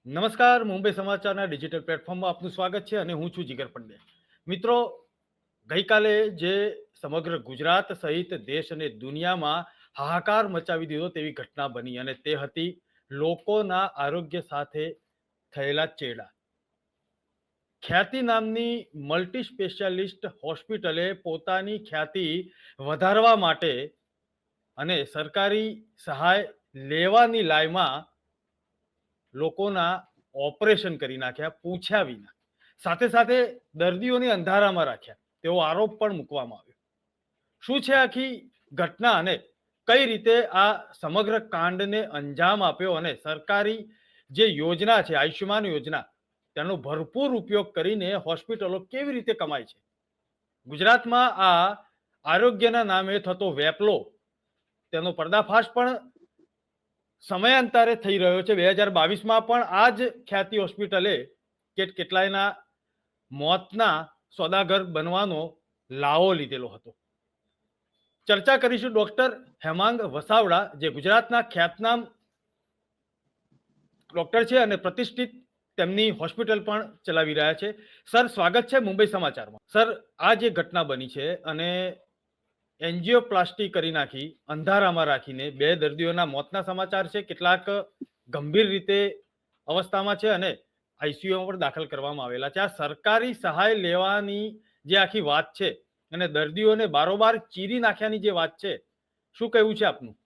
નમસ્કાર. મુંબઈ સમાચારના ડિજિટલ પ્લેટફોર્મમાં આપનું સ્વાગત છે અને હું છું જીગર પંડ્યા. મિત્રો, ગઈકાલે જે સમગ્ર ગુજરાત સહિત દેશ અને દુનિયામાં હાહાકાર મચાવી દીધો તેવી ઘટના બની અને તે હતી લોકોના આરોગ્ય સાથે થયેલા ચેડા. ખ્યાતિ નામની મલ્ટી સ્પેશિયાલિસ્ટ હોસ્પિટલે પોતાની ખ્યાતિ વધારવા માટે અને સરકારી સહાય લેવાની લાયમાં લોકોના ઓપરેશન કરી નાખ્યા પૂછ્યા વિના. સાથે સાથે દર્દીઓને અંધારામાં રાખ્યા તેવો આરોપ પણ મૂકવામાં આવ્યો. શું છે આખી ઘટના અને કઈ રીતે આ સમગ્ર કાંડને અંજામ આપ્યો અને સરકારી જે યોજના છે આયુષ્યમાન યોજના તેનો ભરપૂર ઉપયોગ કરીને હોસ્પિટલો કેવી રીતે કમાય છે? ગુજરાતમાં આ આરોગ્યના નામે થતો વેપલો તેનો પર્દાફાશ પણ સમયાંતરે થઈ રહ્યો છે. 2022માં પણ આ જ ખ્યાતિ હોસ્પિટલે કેટલાયના મોતના સોદાગર બનવાનો લાવો લીધેલો હતો. ચર્ચા કરીશું ડોક્ટર હેમાંગ વસાવડા, જે ગુજરાતના ખ્યાતનામ ડોક્ટર છે અને પ્રતિષ્ઠિત તેમની હોસ્પિટલ પણ ચલાવી રહ્યા છે. સર, સ્વાગત છે મુંબઈ સમાચારમાં. સર, આ જે ઘટના બની છે અને એન્જિયોપ્લાસ્ટી કરી નાખી, અંધારામાં રાખીને 2 દર્દીઓના મોતના સમાચાર છે. કેટલાક ગંભીર રીતે અવસ્થામાં છે અને આઈસીયુમાં પણ દાખલ કરવામાં આવેલા છે. આ સરકારી સહાય લેવાની જે આખી વાત છે અને દર્દીઓને બારોબાર ચીરી નાખ્યાની જે વાત છે, શું કહેવું છે આપનું?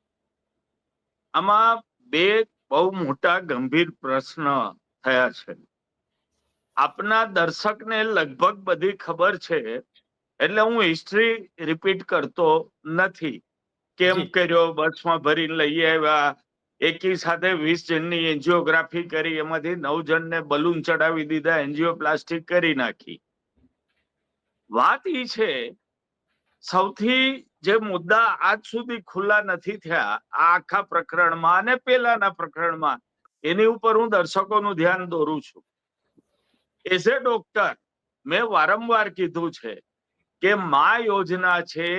આમાં બે બહુ મોટા ગંભીર પ્રશ્ન થયા છે. આપના દર્શકને લગભગ બધી ખબર છે, એટલે હું હિસ્ટ્રી રિપીટ કરતો નથી. કેમ જી કર્યો, બસમાં ભરીને લઈ આવ્યા, એકી સાથે 20 જણની એન્જિયોગ્રાફી કરી, એમાંથી 9 જણને બલૂન ચડાવી દીધા, એન્જિયોપ્લાસ્ટી કરી નાખી. વાત ઈ છે, સૌથી જે મુદ્દા આજ સુધી ખુલ્લા નથી થયા આ આખા પ્રકરણમાં અને પેલાના પ્રકરણમાં, એની ઉપર હું દર્શકોનું ધ્યાન દોરું છું. એઝ એ ડોક્ટર મેં વારંવાર કીધું છે કે મા યોજના છે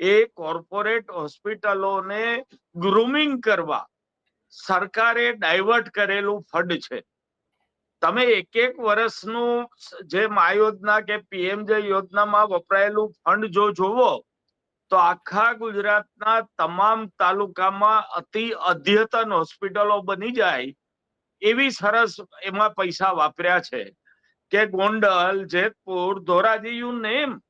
એ કોર્પોરેટ હોસ્પિટલોને ગ્રુમિંગ કરવા સરકારે ડાયવર્ટ કરેલું ફંડ છે. તમે એક વર્ષનું જે મા યોજના કે પીએમજે યોજનામાં વપરાયેલું ફંડ જો જોવો તો આખા ગુજરાતના તમામ તાલુકામાં અતિ અદ્યતન હોસ્પિટલો બની જાય એવી સરસ એમાં પૈસા વાપર્યા છે કે ગોંડલ, જેતપુર, ધોરાજી, યુ નેમ,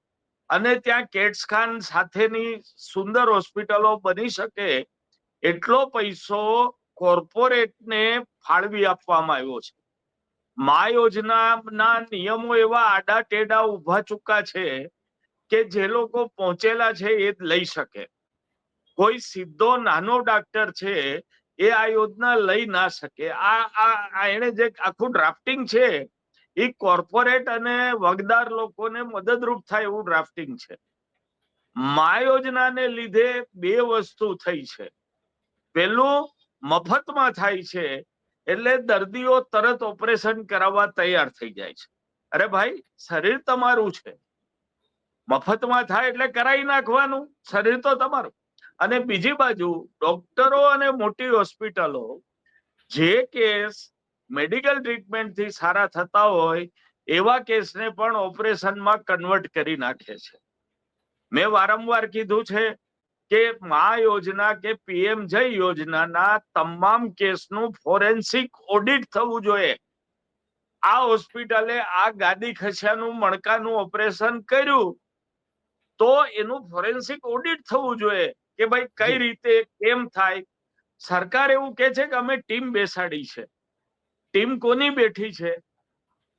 અને ત્યાં કેટ્સખાન સાથેની સુંદર હોસ્પિટલો બની શકે એટલો પૈસો કોર્પોરેટને ફાળવી આપવામાં આવ્યો છે. મા યોજનાના નિયમો એવા આડા ટેડા ઉભા ચૂકા છે કે જે લોકો પહોંચેલા છે એ જ લઈ શકે. કોઈ સીધો નાનો ડાક્ટર છે એ આ યોજના લઈ ના શકે. એને જે આખું ડ્રાફ્ટિંગ છે એ કોર્પોરેટ અને વગદાર લોકોને મદદરૂપ થાય એવું ડ્રાફ્ટિંગ છે. મા યોજનાને લીધે બે વસ્તુ થઈ છે. પેલું, મફતમાં થાય છે એટલે દર્દીઓ તરત ઓપરેશન કરાવવા તૈયાર થઈ જાય છે. અરે ભાઈ, શરીર તમારું છે, મફતમાં થાય એટલે કરાવી નાખવાનું, શરીર તો તમારું. અને બીજી બાજુ ડોક્ટરો અને મોટી હોસ્પિટલો જે કેસ મેડિકલ ટ્રીટમેન્ટથી સારા થતા હોય એવા કેસને પણ ઓપરેશનમાં કન્વર્ટ કરી નાખે છે. મેં વારંવાર કીધું છે કે મા યોજના કે પીએમજય યોજનાના તમામ કેસનું ફોરેન્સિક ઓડિટ થવું જોઈએ. આ હોસ્પિટલે આ ગાદી ખસિયાનું મણકાનું ઓપરેશન કર્યું તો એનું ફોરેન્સિક ઓડિટ થવું જોઈએ કે ભાઈ કઈ રીતે કેમ થાય. સરકાર એવું કે છે કે અમે ટીમ બેસાડી છે. ટીમ કોની બેઠી છે?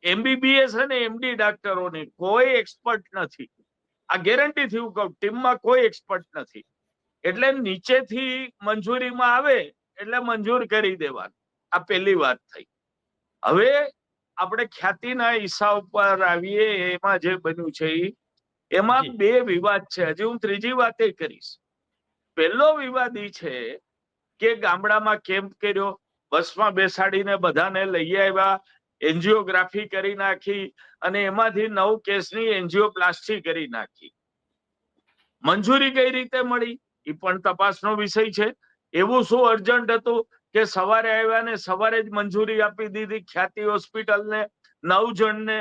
એમબીબીએસ અને એમડી ડાક્ટરોની. કોઈ એક્સપર્ટ નથી. આ ગેરંટીથી હું કહું, ટીમમાં કોઈ એક્સપર્ટ નથી. એટલે નીચેથી મંજૂરીમાં આવે એટલે મંજૂર કરી દેવાનું. આ પહેલી વાત થઈ. હવે આપણે ખ્યાતિના હિસ્સા ઉપર આવીએ. એમાં જે બન્યું છે એમાં બે વિવાદ છે. હજી હું ત્રીજી વાતે કરીશ. પહેલો વિવાદ એ છે કે ગામડામાં કેમ્પ કર્યો, બસમાં બેસાડીને બધાને લઈ આવ્યા, એન્જિયોગ્રાફી કરી નાખી અને એમાંથી 9 કેસની એન્જિયોપ્લાસ્ટી કરી નાખી. મંજૂરી કઈ રીતે મળી એ પણ તપાસનો વિષય છે. એવું શું અર્જન્ટ હતું કે સવારે આવ્યા ને સવારે જ મંજૂરી આપી દીધી ખ્યાતિ હોસ્પિટલને 9 જણને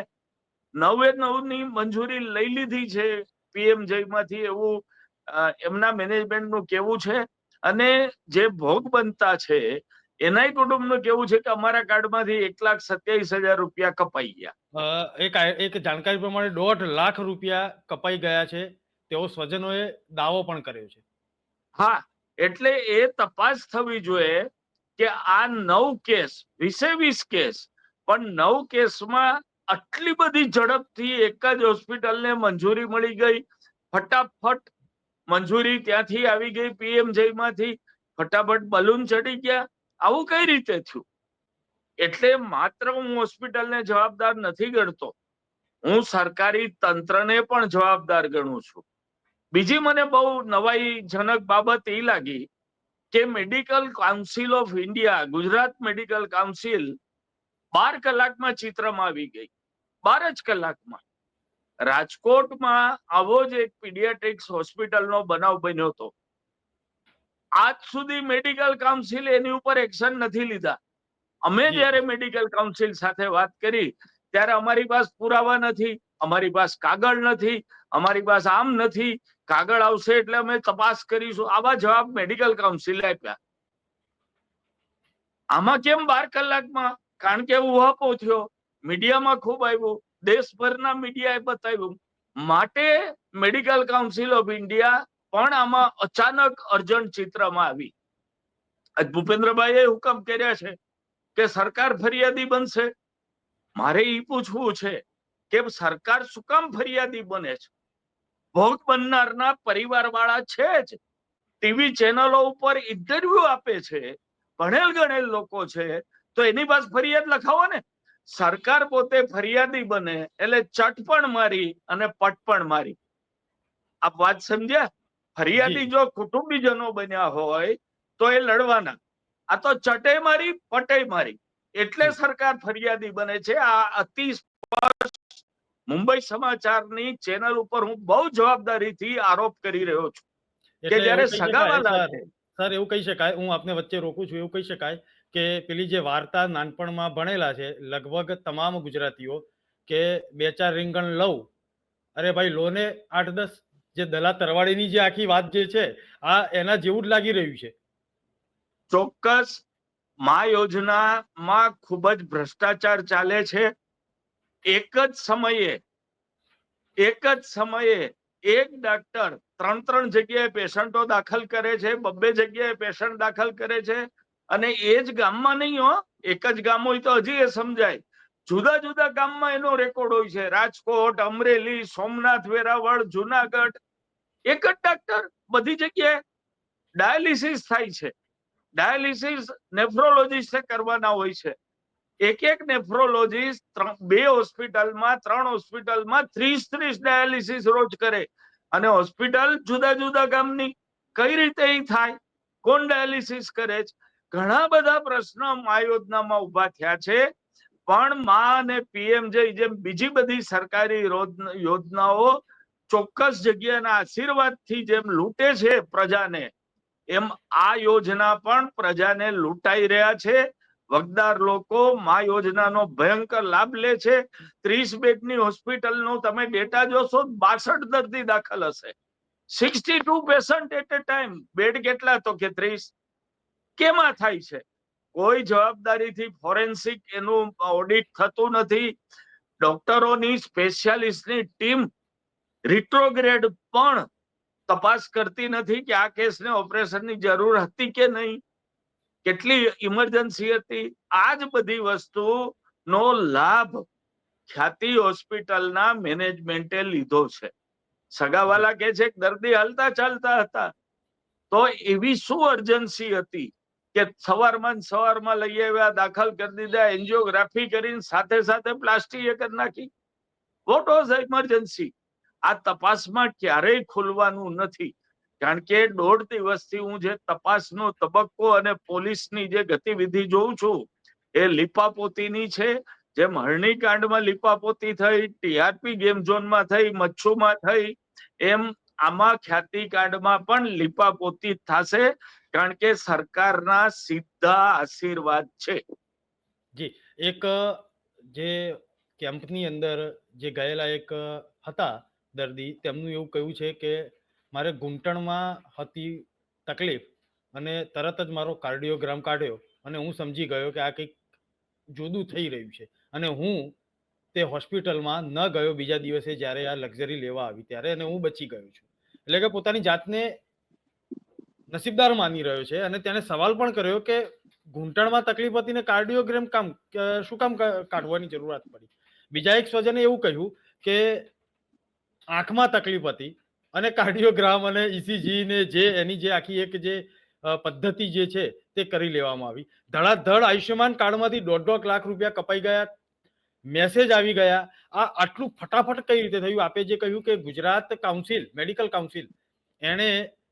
9 ની મંજૂરી લઈ લીધી છે PMJ માંથી, એવું એમના મેનેજમેન્ટનું કેવું છે. અને જે ભોગ બનતા છે એનાય કુટુંબનું કેવું છે કે અમારા કાર્ડમાંથી 1,27,000 રૂપિયા કપાઈ ગયા. એક જાણકારી પ્રમાણે 1.5 લાખ રૂપિયા કપાઈ ગયા છે તેવો સ્વજનોએ દાવો પણ કર્યો છે. હા, એટલે એ તપાસ થવી જોઈએ કે આ 9 કેસ 20 કેસ, પણ 9 કેસમાં આટલી બધી ઝડપથી એક જ હોસ્પિટલને મંજૂરી મળી ગઈ, ફટાફટ મંજૂરી ત્યાંથી આવી ગઈ PMJ માંથી, ફટાફટ બલૂન ચડી ગયા, આવું કઈ રીતે થયું? એટલે માત્ર હું હોસ્પિટલને જવાબદાર નથી ગણતો, હું સરકારી તંત્રને પણ જવાબદાર ગણું છું. બીજી મને બહુ નવાઈજનક બાબત એ લાગી કે medical council of India, Gujarat medical council 12 કલાકમાં ચિત્રમાં આવી ગઈ, 12 જ કલાકમાં. રાજકોટમાં આવો જ એક પીડિયાટ્રિક્સ હોસ્પિટલનો બનાવ બન્યો હતો. આજ સુધી મેડિકલ કાઉન્સિલ એની ઉપર એક્શન નથી લીધા. અમે જયારે મેડિકલ કાઉન્સિલ સાથે વાત કરી ત્યારે અમારી પાસે પુરાવા નથી, અમારી પાસે કાગળ નથી, અમારી પાસે આમ નથી, કાગળ આવશે એટલે અમે તપાસ કરીશું, આવા જવાબ મેડિકલ કાઉન્સિલે આપ્યા. આમાં કેમ 12 કલાકમાં? કારણ કે ઉહાપો થયો, મીડિયામાં ખૂબ આવ્યું, દેશભરના મીડિયાએ બતાવ્યું, માટે મેડિકલ કાઉન્સિલ ઓફ ઇન્ડિયા પણ આમાં અચાનક અર્જન્ટ ચિત્રમાં આવી. ભૂપેન્દ્રભાઈએ હુકમ કર્યા છે કે સરકાર ફરિયાદી બનશે. મારે એ પૂછવું છે કે સરકાર શું કામ ફરિયાદી બને છે? ભોગ બનનારના પરિવાર વાળા છે જ, ટીવી ચેનલો ઉપર ઇન્ટરવ્યુ આપે છે, ભણેલ ગણેલ લોકો છે, તો એની પાસે ફરિયાદ લખાવો ને. સરકાર પોતે ફરિયાદી બને એટલે ચટ પણ મારી અને પટ પણ મારી. આપ વાત સમજ્યા? ફરિયાદી જો કુટુંબીજનો બન્યા હોય તો એ લડવાના, આ તો ચટે મારી પટે મારી, એટલે સરકાર ફરિયાદી બને છે. આ અતિ સ્પષ્ટ મુંબઈ સમાચારની ચેનલ ઉપર હું બહુ જવાબદારીથી આરોપ કરી રહ્યો છું કે જ્યારે સગાવાલા છે. સર, એવું કહી શકાય, હું આપને વચ્ચે રોકું છું, એવું કહી શકાય કે પેલી જે વાર્તા નાનપણમાં ભણેલા છે લગભગ તમામ ગુજરાતીઓ કે 2-4 રીંગણ લઉં, અરે ભાઈ લો ને 8-10, જે દલા તરવાડીની જે આખી વાત જે છે આ એના જેવું જ લાગી રહ્યું છે. ચોક્કસ મા યોજનામાં ખૂબ જ ભ્રષ્ટાચાર ચાલે છે. એક જ સમયે એક ડાક્ટર 3 જગ્યાએ પેશન્ટો દાખલ કરે છે, 2 જગ્યાએ પેશન્ટ દાખલ કરે છે, અને એ જ ગામમાં નહીં હો, એક જ ગામ હોય તો હજી એ સમજાય, જુદા જુદા ગામમાં એનો રેકોર્ડ હોય છે. રાજકોટ, અમરેલી, સોમનાથ, વેરાવળ, જુનાગઢ, એક જ ડાક્ટર બધી જગ્યાએ. ડાયાલિસિસ થાય છે, ડાયાલિસિસ નેફ્રોલોજીસ્ટે કરવાના હોય છે. એક નેફ્રોલોજીસ્ટ 2 હોસ્પિટલમાં 3 હોસ્પિટલમાં 30 ડાયાલિસિસ રોજ કરે, અને હોસ્પિટલ જુદા જુદા ગામની. કઈ રીતે એ થાય? કોણ ડાયાલિસિસ કરે છે? ઘણા બધા પ્રશ્નો મા યોજનામાં ઉભા થયા છે. પણ મા અને PMJ જેમ બીજી બધી સરકારી યોજનાઓ ચોક્કસ જગ્યાના આશીર્વાદથી જેમ લૂંટે છે પ્રજાને, એમ આ યોજના પણ પ્રજાને લૂંટાઈ રહ્યા છે. વગદાર લોકો મા યોજનાનો ભયંકર લાભ લે છે. 30 બેડની હોસ્પિટલનો તમે ડેટા જોશો, 62 દર્દી દાખલ હશે, 62 patient at a time. Bed કેટલા? તો કે 30. કેમાં થાય છે? કોઈ જવાબદારીથી ફોરેન્સિક એનું ઓડિટ થતું નથી. ડોક્ટરોની સ્પેશિયાલિસ્ટની ટીમ રિટ્રોગ્રેડ પણ તપાસ કરતી નથી કે આ કેસને ઓપરેશનની જરૂર હતી કે નહીં, કેટલી ઇમરજન્સી હતી. આ જ બધી વસ્તુનો લાભ ખ્યાતિ હોસ્પિટલના મેનેજમેન્ટે લીધો છે. સગાવાલા કે છે કે દર્દી હાલતા ચાલતા હતા, તો એવી શું અર્જન્સી હતી કે સવારમાં લઈ આવ્યા, દાખલ કરી દીધા, એન્જિયોગ્રાફી કરીને સાથે સાથે પ્લાસ્ટિક કરી નાખી? What was emergency? આ તપાસમાં ક્યારેય ખુલવાનું નથી. કારણ કે 1.5 દિવસથી હું જે તપાસનો તબક્કો અને પોલીસની જે ગતિવિધિ જોઉં છું એ લીપાપોતીની છે. જેમ હરણી કાંડમાં લીપાપોતી થઈ, TRP ગેમ ઝોનમાં થઈ, મચ્છુમાં થઈ, એમ આમાં ખ્યાતિ કાંડમાં પણ લીપાપોતી થશે. કારણ કે સરકારના સીધા આશીર્વાદ છે. જી, એક જે કેમ્પની અંદર જે ગયેલા એક હતા દર્દી, તેમનું એવું કહ્યું છે કે મારે ઘૂંટણમાં હતી તકલીફ અને તરત જ મારો કાર્ડિયોગ્રામ કાઢ્યો અને હું સમજી ગયો કે આ કંઈક જુદું થઈ રહ્યું છે અને હું તે હોસ્પિટલમાં ન ગયો બીજા દિવસે જ્યારે આ લક્ઝરી લેવા આવી ત્યારે, અને હું બચી ગયો છું. એટલે કે પોતાની જાતને નસીબદાર માની રહ્યો છે અને તેને સવાલ પણ કર્યો કે ઘૂંટણમાં તકલીફ હતી ને કાર્ડિયોગ્રામ શું કામ કાઢવાની જરૂરત પડી. બીજા એક સ્વજને એવું કહ્યું કે આંખમાં તકલીફ હતી અને કાર્ડિયોગ્રામ અને ઈસીજી ને જે એની જે આખી એક જે પદ્ધતિ જે છે તે કરી લેવામાં આવી. ધડાધડ આયુષ્યમાન કાર્ડમાંથી 1.5 લાખ રૂપિયા કપાઈ ગયા, મેસેજ આવી ગયા. આ આટલું ફટાફટ કઈ રીતે થયું? આપે જે કહ્યું કે ગુજરાત કાઉન્સિલ, મેડિકલ કાઉન્સિલ, એણે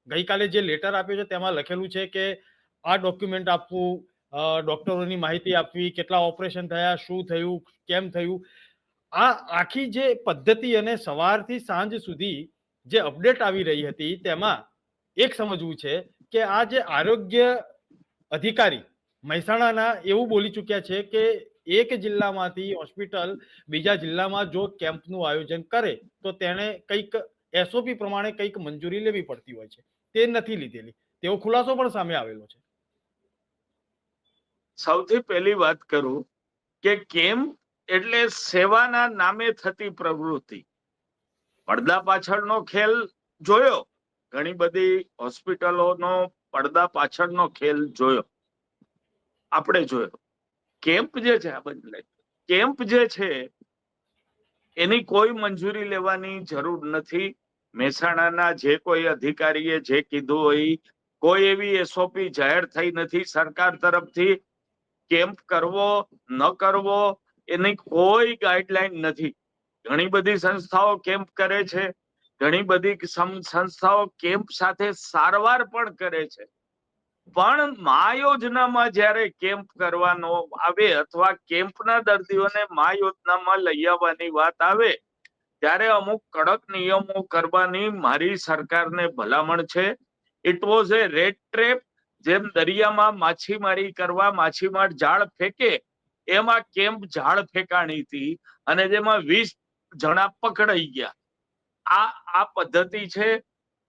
ગઈકાલે જે લેટર આપ્યો છે તેમાં લખેલું છે કે આ ડોક્યુમેન્ટ આપવું, ડોક્ટરોની માહિતી આપવી, કેટલા ઓપરેશન થયા, શું થયું, કેમ થયું, આ આખી જે પદ્ધતિ અને સવારથી સાંજ સુધી જે અપડેટ આવી રહી હતી તેમાં એક સમજવું છે કે આ જે આરોગ્ય અધિકારી મહેસાણાના એવું બોલી ચૂક્યા છે કે એક જિલ્લામાંથી હોસ્પિટલ બીજા જિલ્લામાં જો કેમ્પનું આયોજન કરે તો તેને કંઈક એસઓપી પ્રમાણે કંઈક મંજૂરી લેવી પડતી હોય છે, તે નથી લીધેલી. તેવો ખુલાસો પણ સામે આવેલો છે. સૌથી પહેલી વાત કરું કે કેમ્પ એટલે સેવાના નામે થતી પ્રવૃત્તિ. પડદા પાછળનો ખેલ જોયો, ઘણી બધી હોસ્પિટલોનો પડદા પાછળનો ખેલ જોયો, આપણે જોયો. કેમ્પ જે છે, આ બદલે કેમ્પ જે છે એની કોઈ મંજૂરી લેવાની જરૂર નથી. મહેસાણાના જે કોઈ અધિકારીએ જે કીધું હોય, કોઈ એવી એસઓપી જાહેર થઈ નથી સરકાર તરફથી. કેમ્પ કરવો ન કરવો એની કોઈ ગાઈડલાઈન નથી. ઘણી બધી સંસ્થાઓ કેમ્પ કરે છે, ઘણી બધી સંસ્થાઓ કેમ્પ સાથે સારવાર પણ કરે છે, પણ મા યોજનામાં જ્યારે કેમ્પ કરવાનો આવે અથવા કેમ્પના દર્દીઓને મા યોજનામાં લઈ આવવાની વાત આવે ત્યારે અમુક કડક નિયમો કરવાની મારી સરકારને ભલામણ છે. It was A red trap. જેમ દરિયામાં માછીમારી કરવા માછીમાર જાળ ફેંકે એમાં કેમ્પ જાળ ફેંકાણી હતી અને જેમાં 20 જણા પકડાઈ ગયા. આ પદ્ધતિ છે.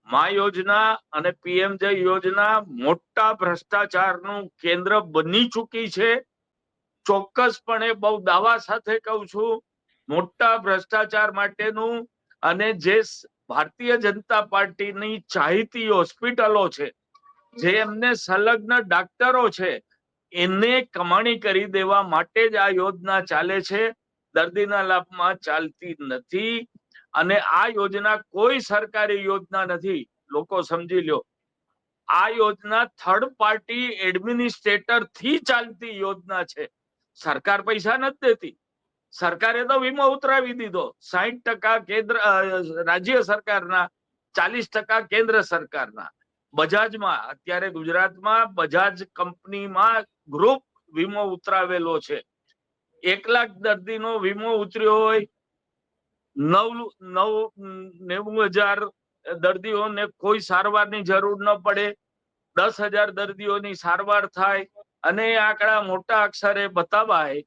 મા યોજના અને પીએમજે યોજના મોટા ભ્રષ્ટાચારનું કેન્દ્ર બની ચૂકી છે. ચોક્કસપણે બહુ દાવા સાથે કહું છું, મોટા ભ્રષ્ટાચાર માટેનું. અને જે ભારતીય જનતા પાર્ટીની ચાહતી હોસ્પિટલો છે, જે એમને સંલગ્ન ડાક્ટરો છે, એને કમાણી કરી દેવા માટે જ આ યોજના ચાલે છે, દર્દીના લાભમાં ચાલતી નથી. અને આ યોજના કોઈ સરકારી યોજના નથી. લોકો સમજી લો, આ યોજના થર્ડ પાર્ટી એડમિનિસ્ટ્રેટર થી ચાલતી યોજના છે. સરકાર પૈસા નથી દેતી. સરકારે તો વીમો ઉતરાવી દીધો. 60% કેન્દ્ર રાજ્ય સરકારના, 40% કેન્દ્ર સરકારના. બજાજમાં અત્યારે ગુજરાતમાં બજાજ કંપનીમાં ગ્રુપ વીમો ઉતરાવેલો છે. 1 લાખ દર્દીનો વીમો ઉતર્યો હોય, 90,000 દર્દીઓને કોઈ સારવારની જરૂર ન પડે, 10,000 દર્દીઓની સારવાર થાય અને એ આંકડા મોટા અક્ષરે બતાવાય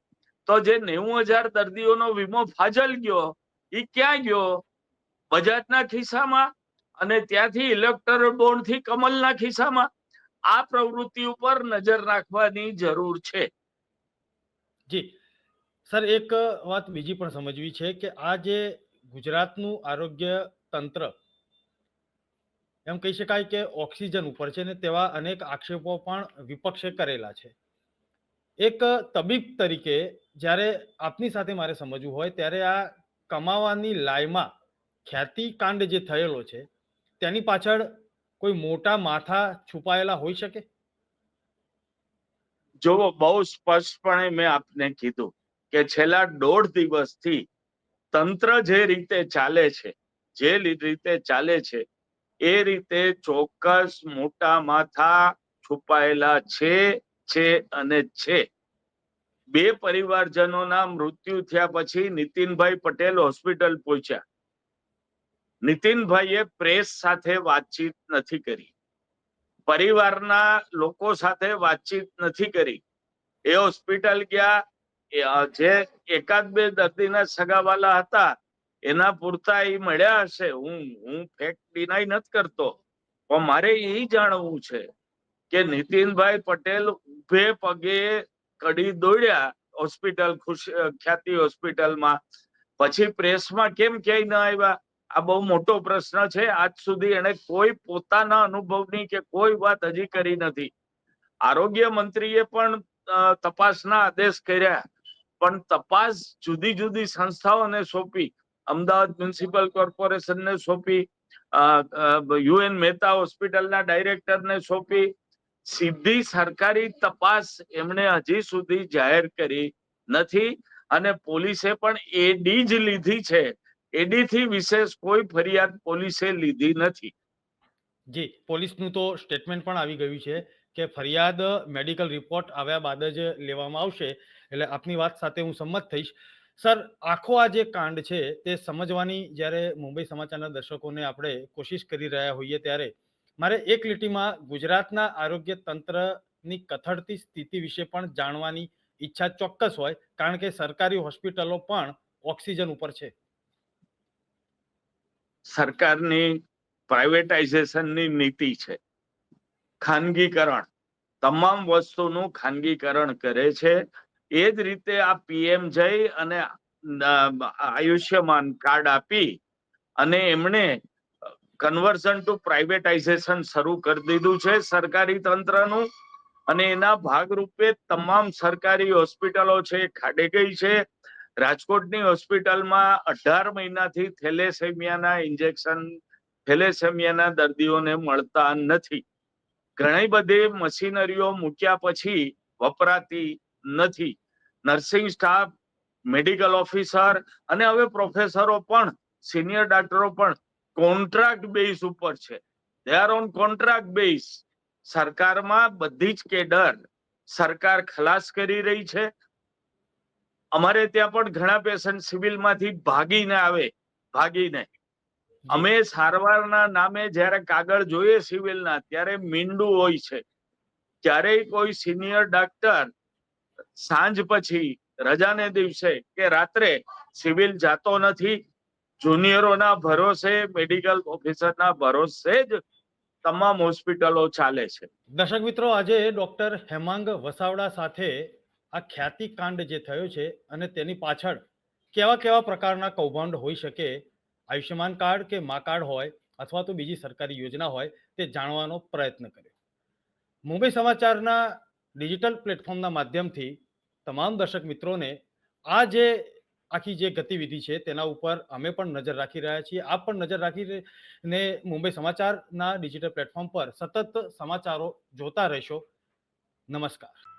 તો જે 90,000 દર્દીઓનો વીમો ફાજલ ગયો એ ક્યાં ગયો? બજાજના ખિસ્સામાં અને ત્યાંથી ઇલેક્ટોરલ બોન્ડથી કમલના ખિસ્સામાં. આ પ્રવૃત્તિ ઉપર નજર રાખવાની જરૂર છે. જી સર, એક વાત બીજી પણ સમજવી છે કે આ જે ગુજરાતનું આરોગ્ય તંત્ર એમ કહી શકાય કે ઓક્સિજન ઉપર છે ને તેવા અનેક આક્ષેપો પણ વિપક્ષે કરેલા છે. એક તબીબ તરીકે જ્યારે આપની સાથે મારે સમજવું હોય ત્યારે આ કમાવાની લાયમાં ખ્યાતિકાંડ જે થયેલો છે તેની પાછળ કોઈ મોટા માથા છુપાયેલા હોઈ શકે? જો બહુ સ્પષ્ટપણે મેં આપને કીધું કે છેલ્લા 1.5 દિવસથી તંત્ર જે રીતે ચાલે છે, જે રીતે ચાલે છે એ રીતે ચોક્કસ મોટા માથા છુપાયેલા છે અને છે. 2 પરિવારજનોના મૃત્યુ થયા પછી નીતિનભાઈ પટેલ હોસ્પિટલ પહોંચ્યા. નીતિનભાઈએ પ્રેસ સાથે વાતચીત નથી કરી. પરિવારના લોકો સાથે વાતચીત નથી કરી. એ હોસ્પિટલ ગયા, જે એકાદ બે દર્દીના સગાવાલા હતા એના પૂરતા એ મળ્યા હશે. હું ફેક્ટ ડિનાય નથી કરતો, પણ મારે એ જાણવું છે કે નીતિનભાઈ પટેલ ઉભે પગે કડી દોડ્યા હોસ્પિટલ, ખ્યાતિ હોસ્પિટલમાં, પછી પ્રેસમાં કેમ ક્યાંય ન આવ્યા? આ બહુ મોટો પ્રશ્ન છે. આજ સુધી એને કોઈ પોતાના અનુભવની કે કોઈ વાત હજી કરી નથી. આરોગ્ય મંત્રીએ પણ તપાસના આદેશ કર્યા, પણ તપાસ જુદી જુદી સંસ્થાઓને સોંપી. અમદાવાદ મ્યુનિસિપલ કોર્પોરેશનને સોંપી, યુએન મહેતા હોસ્પિટલના ડાયરેક્ટરને સોંપી. સીધી સરકારી તપાસ એમણે હજી સુધી જાહેર કરી નથી, અને પોલીસે પણ એડી જ લીધી છે. એડી થી વિશેષ કોઈ ફરિયાદ પોલીસે લીધી નથી. જી, પોલીસનું તો સ્ટેટમેન્ટ પણ આવી ગયું છે કે ફરિયાદ મેડિકલ રિપોર્ટ આવ્યા બાદ જ લેવામાં આવશે. એટલે આપની વાત સાથે હું સંમત થઈશ. સર, આખો આ જે કાંડ છે તે સમજવાની જ્યારે મુંબઈ સમાચારના દર્શકોને આપણે કોશિશ કરી રહ્યા હોઈએ ત્યારે મારે એક લીટીમાં ગુજરાતના આરોગ્ય તંત્રની કથળતી સ્થિતિ વિશે પણ જાણવાની ઈચ્છા ચોક્કસ હોય, કારણ કે સરકારી હોસ્પિટલો પણ ઓક્સિજન ઉપર છે. સરકારની પ્રાઇવેટાઇઝેશનની નીતિ છે, ખાનગીકરણ, તમામ વસ્તુનું ખાનગીકરણ કરે છે. એ જ રીતે આ પીએમ જય અને આયુષ્યમાન કાર્ડ આપી અને એમણે કન્વર્ઝન ટુ પ્રાઇવેટાઇઝેશન શરૂ કરી દીધું છે સરકારી તંત્રનું, અને એના ભાગરૂપે તમામ સરકારી હોસ્પિટલો છે ખાડે ગઈ છે. રાજકોટની હોસ્પિટલમાં 18 મહિનાથી થેલેસેમિયાના ઇન્જેક્શન થેલેસેમિયાના દર્દીઓને મળતા નથી. ઘણી બધી મશીનરીઓ મૂક્યા પછી વપરાતી નથી. નર્સિંગ સ્ટાફ, મેડિકલ ઓફિસર અને હવે પ્રોફેસરો પણ, સિનિયર ડોક્ટરો પણ કોન્ટ્રાક્ટ બેઝ ઉપર છે. They are on contract base. સરકારમાં બધી જ કેડર સરકાર ખલાસ કરી રહી છે. અમારે ત્યાં પણ ઘણા પેશન્ટ સિવિલમાંથી ભાગીને આવે, ભાગીને. અમે સારવારના નામે જયારે કાગળ જોઈએ સિવિલના, ત્યારે મીંડું હોય છે. ક્યારેય કોઈ સિનિયર ડોક્ટર સાંજ પછી, રજાને દિવસે કે રાત્રે સિવિલ જાતો નથી. જુનિયરોના ભરોસે, મેડિકલ ઓફિસરના ભરોસે જ તમામ હોસ્પિટલો ચાલે છે. દર્શક મિત્રો, આજે ડોક્ટર હેમાંગ વસાવડા સાથે આ ખ્યાતિ કાંડ જે થયો છે અને તેની પાછળ કેવા કેવા પ્રકારના કૌભાંડ હોઈ શકે, આયુષ્યમાન કાર્ડ કે મા કાર્ડ હોય અથવા તો બીજી સરકારી યોજના હોય, તે જાણવાનો પ્રયત્ન કર્યો. મુંબઈ સમાચારના ડિજિટલ પ્લેટફોર્મના માધ્યમથી તમામ દર્શક મિત્રોને આ જે આખી જે ગતિવિધિ છે તેના ઉપર અમે પણ નજર રાખી રહ્યા છીએ. આપ પણ નજર રાખીને મુંબઈ સમાચારના ડિજિટલ પ્લેટફોર્મ પર સતત સમાચારો જોતા રહેશો. નમસ્કાર.